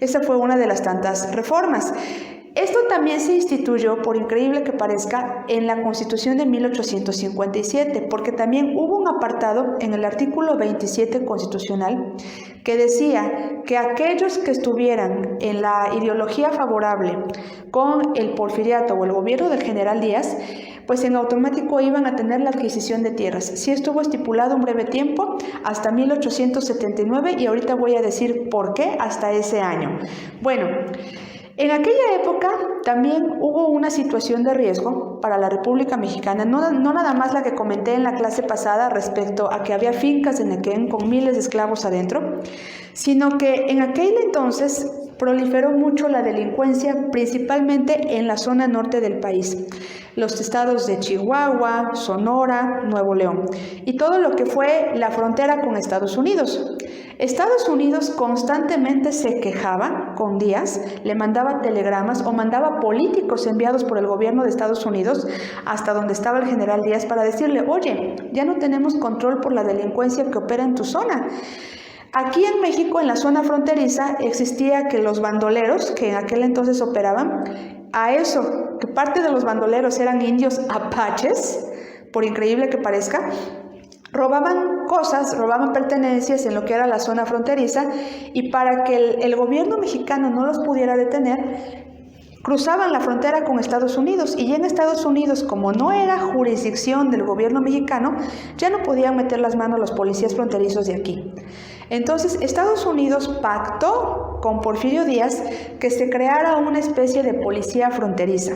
Esa fue una de las tantas reformas. Esto también se instituyó, por increíble que parezca, en la Constitución de 1857, porque también hubo un apartado en el artículo 27 constitucional que decía que aquellos que estuvieran en la ideología favorable con el porfiriato o el gobierno del general Díaz, pues en automático iban a tener la adquisición de tierras. Sí estuvo estipulado un breve tiempo, hasta 1879, y ahorita voy a decir por qué hasta ese año. Bueno, en aquella época también hubo una situación de riesgo para la República Mexicana, no nada más la que comenté en la clase pasada respecto a que había fincas en Nequén con miles de esclavos adentro, sino que en aquel entonces proliferó mucho la delincuencia, principalmente en la zona norte del país, los estados de Chihuahua, Sonora, Nuevo León, y todo lo que fue la frontera con Estados Unidos. Estados Unidos constantemente se quejaba con Díaz, le mandaba telegramas o mandaba políticos enviados por el gobierno de Estados Unidos hasta donde estaba el general Díaz para decirle: oye, ya no tenemos control por la delincuencia que opera en tu zona. Aquí en México, en la zona fronteriza, existía que los bandoleros, que en aquel entonces operaban, a eso, que parte de los bandoleros eran indios apaches, por increíble que parezca, robaban cosas, robaban pertenencias en lo que era la zona fronteriza, y para que el gobierno mexicano no los pudiera detener, cruzaban la frontera con Estados Unidos, y en Estados Unidos, como no era jurisdicción del gobierno mexicano, ya no podían meter las manos los policías fronterizos de aquí. Entonces, Estados Unidos pactó con Porfirio Díaz que se creara una especie de policía fronteriza.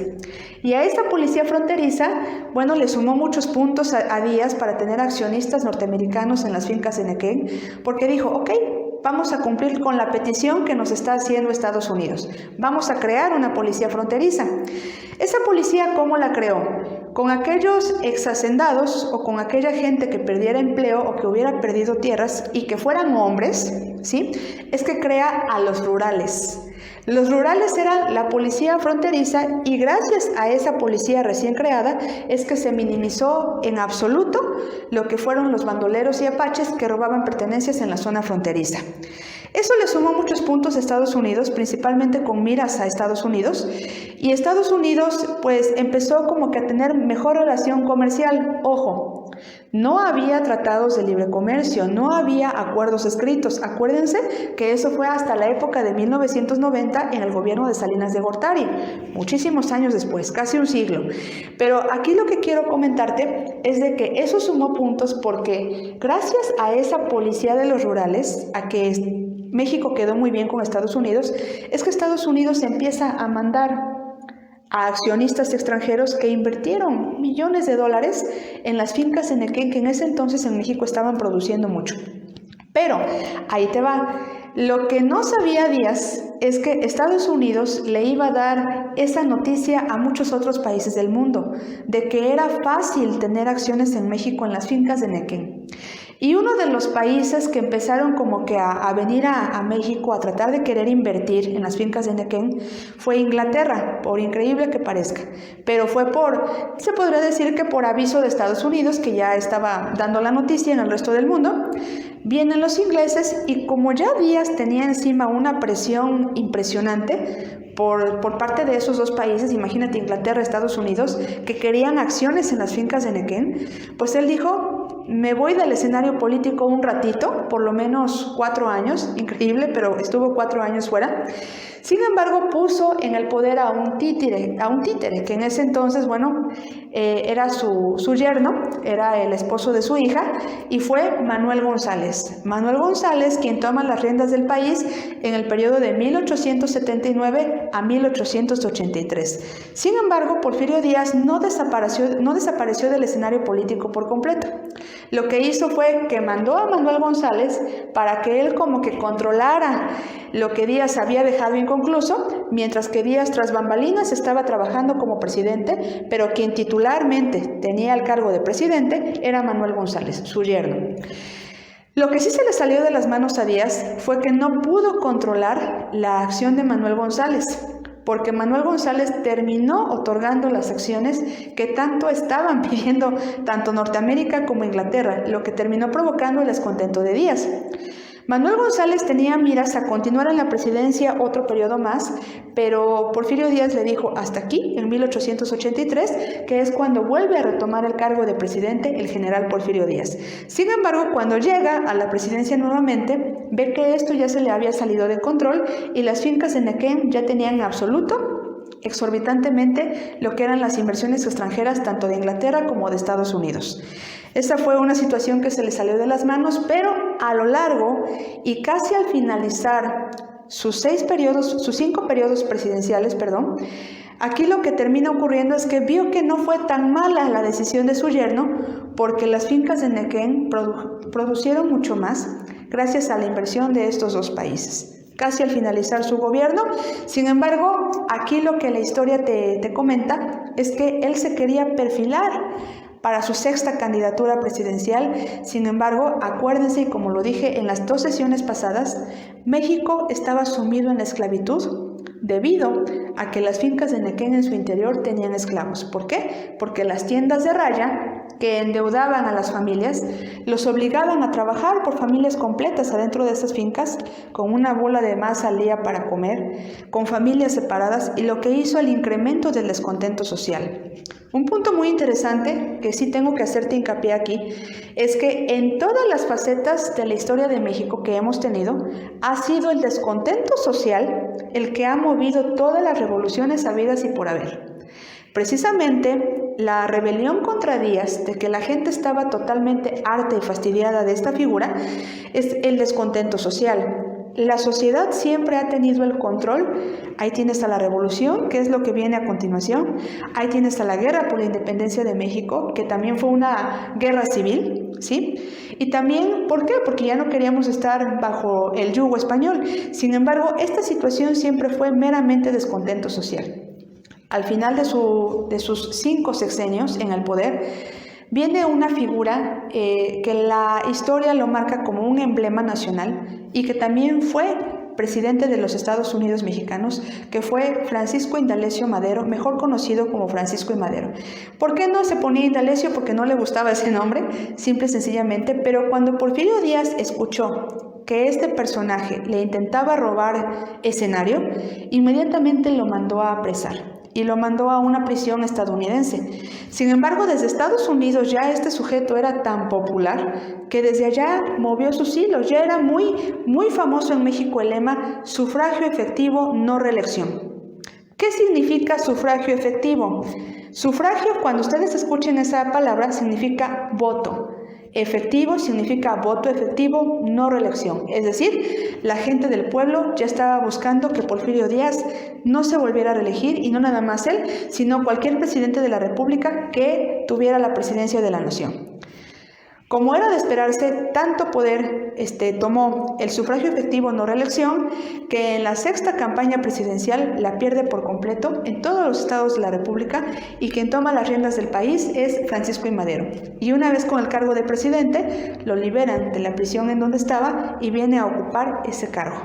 Y a esta policía fronteriza, bueno, le sumó muchos puntos a Díaz para tener accionistas norteamericanos en las fincas de Nequén, porque dijo: ok, vamos a cumplir con la petición que nos está haciendo Estados Unidos. Vamos a crear una policía fronteriza. Esa policía, ¿cómo la creó? Con aquellos exhacendados o con aquella gente que perdiera empleo o que hubiera perdido tierras y que fueran hombres, ¿sí? Es que crea a los rurales. Los rurales eran la policía fronteriza, y gracias a esa policía recién creada es que se minimizó en absoluto lo que fueron los bandoleros y apaches que robaban pertenencias en la zona fronteriza. Eso le sumó muchos puntos a Estados Unidos, principalmente con miras a Estados Unidos, y Estados Unidos pues empezó como que a tener mejor relación comercial. Ojo, no había tratados de libre comercio, no había acuerdos escritos. Acuérdense que eso fue hasta la época de 1990 en el gobierno de Salinas de Gortari, muchísimos años después, casi un siglo. Pero aquí lo que quiero comentarte es de que eso sumó puntos porque gracias a esa policía de los rurales, a que México quedó muy bien con Estados Unidos, es que Estados Unidos empieza a mandar a accionistas extranjeros que invirtieron millones de dólares en las fincas en Nequén, que en ese entonces en México estaban produciendo mucho. Pero ahí te va. Lo que no sabía Díaz es que Estados Unidos le iba a dar esa noticia a muchos otros países del mundo, de que era fácil tener acciones en México en las fincas de Nequén. Y uno de los países que empezaron como que a venir a México a tratar de querer invertir en las fincas de Nequén fue Inglaterra, por increíble que parezca. Pero fue se podría decir que por aviso de Estados Unidos, que ya estaba dando la noticia en el resto del mundo. Vienen los ingleses, y como ya Díaz tenía encima una presión impresionante por parte de esos dos países, imagínate, Inglaterra, Estados Unidos, que querían acciones en las fincas de Nequén, pues él dijo: me voy del escenario político un ratito, por lo menos 4 años, increíble, pero estuvo 4 años fuera. Sin embargo, puso en el poder a un títere, que en ese entonces, bueno, era su yerno, era el esposo de su hija, y fue Manuel González. Manuel González, quien toma las riendas del país en el periodo de 1879 a 1883. Sin embargo, Porfirio Díaz no desapareció del escenario político por completo. Lo que hizo fue que mandó a Manuel González para que él como que controlara lo que Díaz había dejado inconcluso, mientras que Díaz tras bambalinas estaba trabajando como presidente, pero quien titularmente tenía el cargo de presidente era Manuel González, su yerno. Lo que sí se le salió de las manos a Díaz fue que no pudo controlar la acción de Manuel González, porque Manuel González terminó otorgando las acciones que tanto estaban pidiendo tanto Norteamérica como Inglaterra, lo que terminó provocando el descontento de Díaz. Manuel González tenía miras a continuar en la presidencia otro periodo más, pero Porfirio Díaz le dijo hasta aquí, en 1883, que es cuando vuelve a retomar el cargo de presidente el general Porfirio Díaz. Sin embargo, cuando llega a la presidencia nuevamente, ve que esto ya se le había salido de control y las fincas de Nequén ya tenían en absoluto exorbitantemente lo que eran las inversiones extranjeras tanto de Inglaterra como de Estados Unidos. Esta fue una situación que se le salió de las manos, pero a lo largo y casi al finalizar sus 5 periodos presidenciales, aquí lo que termina ocurriendo es que vio que no fue tan mala la decisión de su yerno, porque las fincas de Nequén producieron mucho más gracias a la inversión de estos dos países. Casi al finalizar su gobierno. Sin embargo, aquí lo que la historia te comenta es que él se quería perfilar para su 6ª candidatura presidencial. Sin embargo, acuérdense, y como lo dije en las 2 sesiones pasadas, México estaba sumido en la esclavitud debido a que las fincas de Nequén en su interior tenían esclavos. ¿Por qué? Porque las tiendas de raya que endeudaban a las familias, los obligaban a trabajar por familias completas adentro de esas fincas, con una bola de masa al día para comer, con familias separadas, y lo que hizo el incremento del descontento social. Un punto muy interesante, que sí tengo que hacerte hincapié aquí, es que en todas las facetas de la historia de México que hemos tenido, ha sido el descontento social el que ha movido todas las revoluciones habidas y por haber. Precisamente, la rebelión contra Díaz, de que la gente estaba totalmente harta y fastidiada de esta figura, es el descontento social. La sociedad siempre ha tenido el control. Ahí tienes a la revolución, que es lo que viene a continuación. Ahí tienes a la guerra por la independencia de México, que también fue una guerra civil, ¿sí? Y también, ¿por qué? Porque ya no queríamos estar bajo el yugo español. Sin embargo, esta situación siempre fue meramente descontento social. Al final de sus 5 sexenios en el poder, viene una figura que la historia lo marca como un emblema nacional y que también fue presidente de los Estados Unidos mexicanos, que fue Francisco Indalecio Madero, mejor conocido como Francisco I. Madero. ¿Por qué no se ponía Indalecio? Porque no le gustaba ese nombre, simple y sencillamente, pero cuando Porfirio Díaz escuchó que este personaje le intentaba robar escenario, inmediatamente lo mandó a apresar y lo mandó a una prisión estadounidense. Sin embargo, desde Estados Unidos ya este sujeto era tan popular que desde allá movió sus hilos. Ya era muy, muy famoso en México el lema sufragio efectivo, no reelección. ¿Qué significa sufragio efectivo? Sufragio, cuando ustedes escuchen esa palabra, significa voto. Efectivo significa voto efectivo, no reelección. Es decir, la gente del pueblo ya estaba buscando que Porfirio Díaz no se volviera a reelegir, y no nada más él, sino cualquier presidente de la República que tuviera la presidencia de la nación. Como era de esperarse, tanto poder tomó el sufragio efectivo no reelección, que en la 6ª campaña presidencial la pierde por completo en todos los estados de la República, y quien toma las riendas del país es Francisco I. Madero. Y una vez con el cargo de presidente, lo liberan de la prisión en donde estaba y viene a ocupar ese cargo.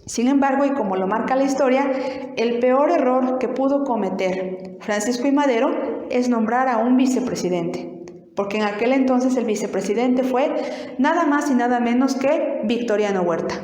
Sin embargo, y como lo marca la historia, el peor error que pudo cometer Francisco I. Madero es nombrar a un vicepresidente. Porque en aquel entonces el vicepresidente fue nada más y nada menos que Victoriano Huerta.